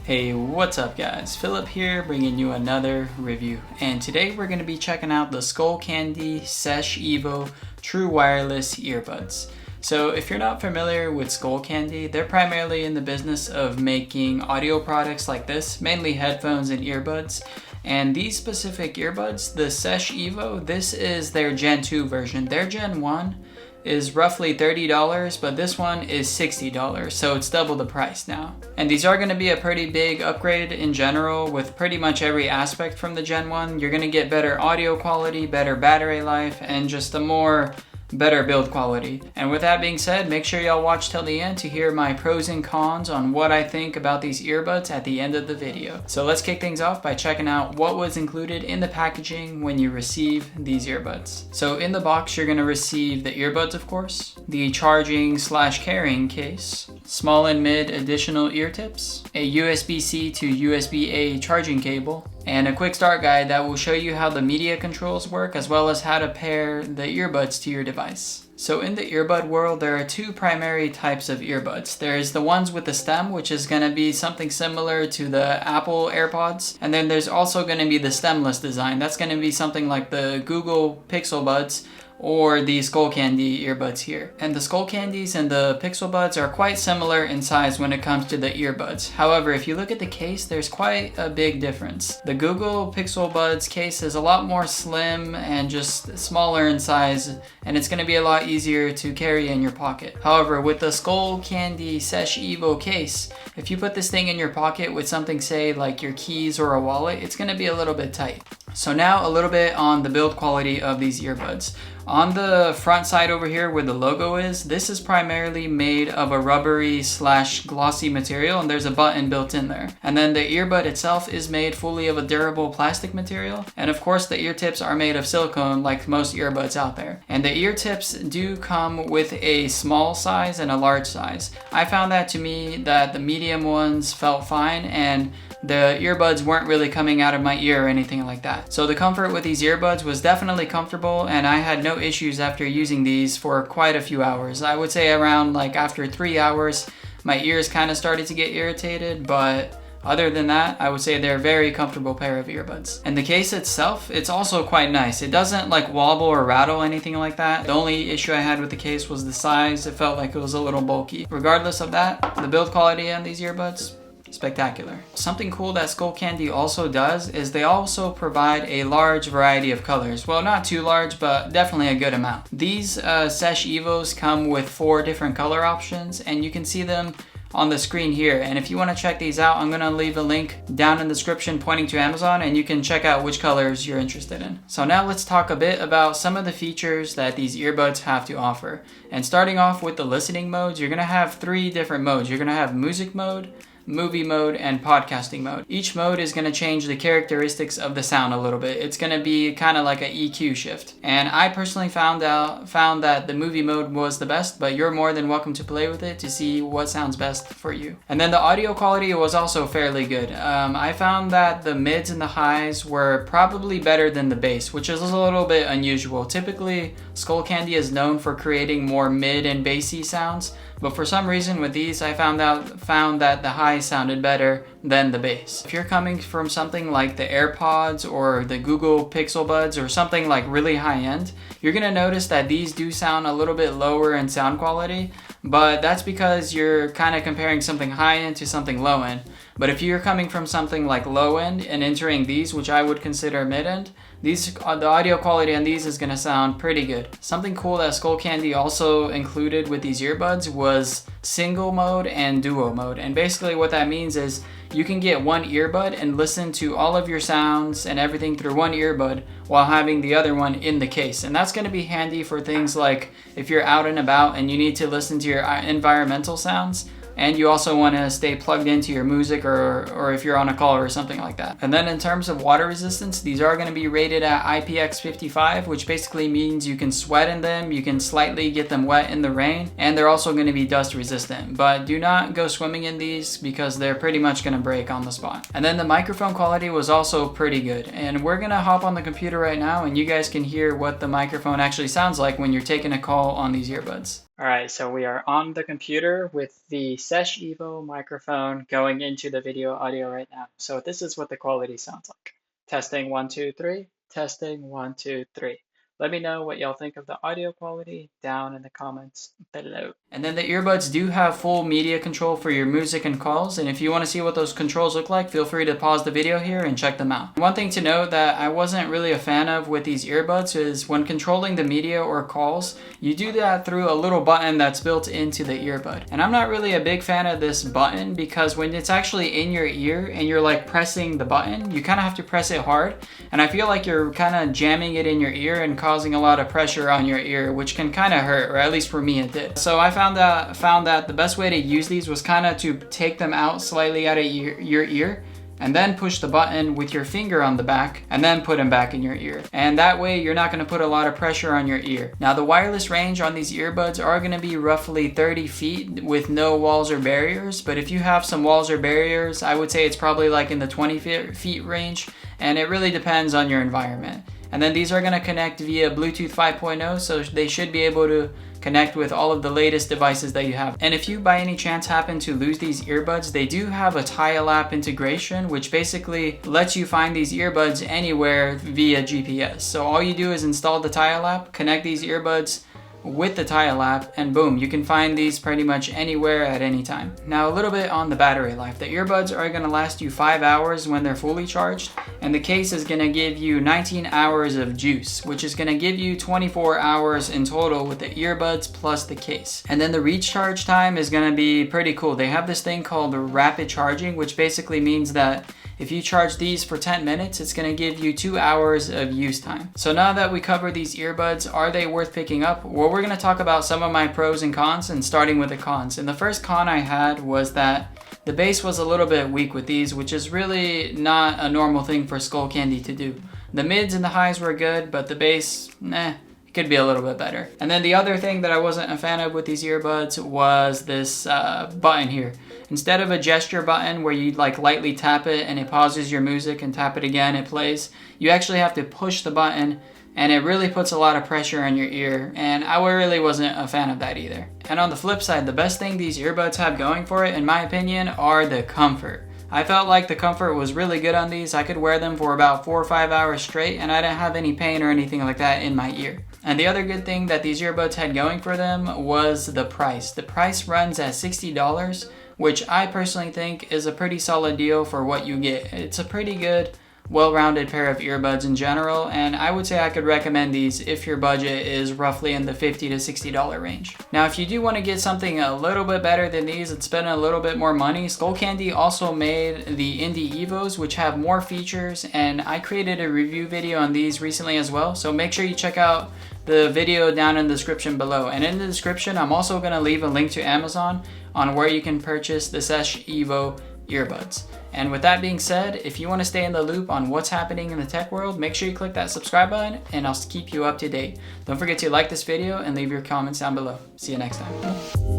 Hey, what's up guys? Philip here bringing you another review, and today we're going to be checking out the Skullcandy Sesh EVO True Wireless Earbuds. So if you're not familiar with Skullcandy, they're primarily in the business of making audio products like this, mainly headphones and earbuds. And these specific earbuds, the Sesh EVO, this is their Gen 2 version. Their Gen 1 is roughly $30, but this one is $60, so it's double the price now. And these are going to be a pretty big upgrade in general with pretty much every aspect from the Gen 1. You're going to get better audio quality, better battery life, and just a better build quality. And with that being said, make sure y'all watch till the end to hear my pros and cons on what I think about these earbuds at the end of the video. So let's kick things off by checking out what was included in the packaging when you receive these earbuds. So in the box, you're going to receive the earbuds, of course, the charging/carrying case, small and mid additional ear tips, a USB-C to USB-A charging cable, and a quick start guide that will show you how the media controls work as well as how to pair the earbuds to your device. So in the earbud world, there are two primary types of earbuds. There's the ones with the stem, which is going to be something similar to the Apple AirPods. And then there's also going to be the stemless design. That's going to be something like the Google Pixel Buds or the Skullcandy earbuds here. And the Skullcandies and the Pixel Buds are quite similar in size when it comes to the earbuds. However, if you look at the case, there's quite a big difference. The Google Pixel Buds case is a lot more slim and just smaller in size, and it's going to be a lot easier to carry in your pocket. However, with the Skullcandy Sesh EVO case, if you put this thing in your pocket with something, say like your keys or a wallet, it's going to be a little bit tight. So now a little bit on the build quality of these earbuds. On the front side over here where the logo is, this is primarily made of a rubbery/glossy material, and there's a button built in there. And then the earbud itself is made fully of a durable plastic material. And of course the ear tips are made of silicone like most earbuds out there. And the ear tips do come with a small size and a large size. I found that to me that the medium ones felt fine, and the earbuds weren't really coming out of my ear or anything like that. So the comfort with these earbuds was definitely comfortable, and I had no issues after using these for quite a few hours. I would say around like after 3 hours, my ears kind of started to get irritated, but other than that, I would say they're a very comfortable pair of earbuds. And the case itself, it's also quite nice. It doesn't like wobble or rattle, anything like that. The only issue I had with the case was the size. It felt like it was a little bulky. Regardless of that, the build quality on these earbuds, spectacular. Something cool that Skullcandy also does is they also provide a large variety of colors. Well, not too large, but definitely a good amount. These Sesh EVOs come with 4 different color options, and you can see them on the screen here. And if you want to check these out, I'm going to leave a link down in the description pointing to Amazon, and you can check out which colors you're interested in. So now let's talk a bit about some of the features that these earbuds have to offer. And starting off with the listening modes, you're going to have 3 different modes. You're going to have music mode, movie mode, and podcasting mode. Each mode is going to change the characteristics of the sound a little bit. It's going to be kind of like an EQ shift. And I personally found that the movie mode was the best, but you're more than welcome to play with it to see what sounds best for you. And then the audio quality was also fairly good. I found that the mids and the highs were probably better than the bass, which is a little bit unusual. Typically, Skullcandy is known for creating more mid and bassy sounds, but for some reason with these, I found that the highs sounded better than the bass. If you're coming from something like the AirPods or the Google Pixel Buds or something like really high end, you're gonna notice that these do sound a little bit lower in sound quality, but that's because you're kind of comparing something high end to something low end. But if you're coming from something like low end and entering these, which I would consider mid end, the audio quality on these is going to sound pretty good. Something cool that Skullcandy also included with these earbuds was single mode and duo mode. And basically what that means is you can get one earbud and listen to all of your sounds and everything through one earbud while having the other one in the case. And that's going to be handy for things like if you're out and about and you need to listen to your environmental sounds, and you also want to stay plugged into your music or if you're on a call or something like that. And then in terms of water resistance, these are going to be rated at IPX55, which basically means you can sweat in them, you can slightly get them wet in the rain, and they're also going to be dust resistant. But do not go swimming in these because they're pretty much going to break on the spot. And then the microphone quality was also pretty good. And we're going to hop on the computer right now and you guys can hear what the microphone actually sounds like when you're taking a call on these earbuds. Alright, so we are on the computer with the Sesh EVO microphone going into the video audio right now. So this is what the quality sounds like. Testing 1, 2, 3. Testing 1, 2, 3. Let me know what y'all think of the audio quality down in the comments below. And then the earbuds do have full media control for your music and calls, and if you want to see what those controls look like, feel free to pause the video here and check them out. One thing to note that I wasn't really a fan of with these earbuds is when controlling the media or calls, you do that through a little button that's built into the earbud. And I'm not really a big fan of this button because when it's actually in your ear and you're like pressing the button, you kind of have to press it hard, and I feel like you're kind of jamming it in your ear and causing a lot of pressure on your ear, which can kind of hurt, or at least for me it did. So I found that the best way to use these was kind of to take them out slightly out of your ear and then push the button with your finger on the back and then put them back in your ear. And that way you're not going to put a lot of pressure on your ear. Now the wireless range on these earbuds are going to be roughly 30 feet with no walls or barriers, but if you have some walls or barriers, I would say it's probably like in the 20 feet range, and it really depends on your environment. And then these are going to connect via Bluetooth 5.0, so they should be able to connect with all of the latest devices that you have. And if you by any chance happen to lose these earbuds, they do have a tile-app integration, which basically lets you find these earbuds anywhere via GPS. So all you do is install the tile app, connect these earbuds with the tile app, and boom, you can find these pretty much anywhere at any time. Now a little bit on the battery life. The earbuds are going to last you 5 hours when they're fully charged, and the case is going to give you 19 hours of juice, which is going to give you 24 hours in total with the earbuds plus the case. And then the recharge time is going to be pretty cool. They have this thing called rapid charging, which basically means that if you charge these for 10 minutes, it's going to give you 2 hours of use time. So now that we covered these earbuds, are they worth picking up? Well, we're going to talk about some of my pros and cons, and starting with the cons. And the first con I had was that the bass was a little bit weak with these, which is really not a normal thing for Skullcandy to do. The mids and the highs were good, but the bass, it could be a little bit better. And then the other thing that I wasn't a fan of with these earbuds was this button here. Instead of a gesture button where you like lightly tap it and it pauses your music and tap it again, it plays, you actually have to push the button, and it really puts a lot of pressure on your ear, and I really wasn't a fan of that either. And on the flip side, the best thing these earbuds have going for it, in my opinion, are the comfort. I felt like the comfort was really good on these. I could wear them for about 4 or 5 hours straight, and I didn't have any pain or anything like that in my ear. And the other good thing that these earbuds had going for them was the price. The price runs at $60, which I personally think is a pretty solid deal for what you get. It's a pretty good, well-rounded pair of earbuds in general, and I would say I could recommend these if your budget is roughly in the $50 to $60 range. Now, if you do want to get something a little bit better than these and spend a little bit more money, Skullcandy also made the Indie EVOs, which have more features, and I created a review video on these recently as well, so make sure you check out the video down in the description below. And in the description, I'm also going to leave a link to Amazon on where you can purchase the Sesh EVO earbuds. And with that being said, if you want to stay in the loop on what's happening in the tech world, make sure you click that subscribe button and I'll keep you up to date. Don't forget to like this video and leave your comments down below. See you next time.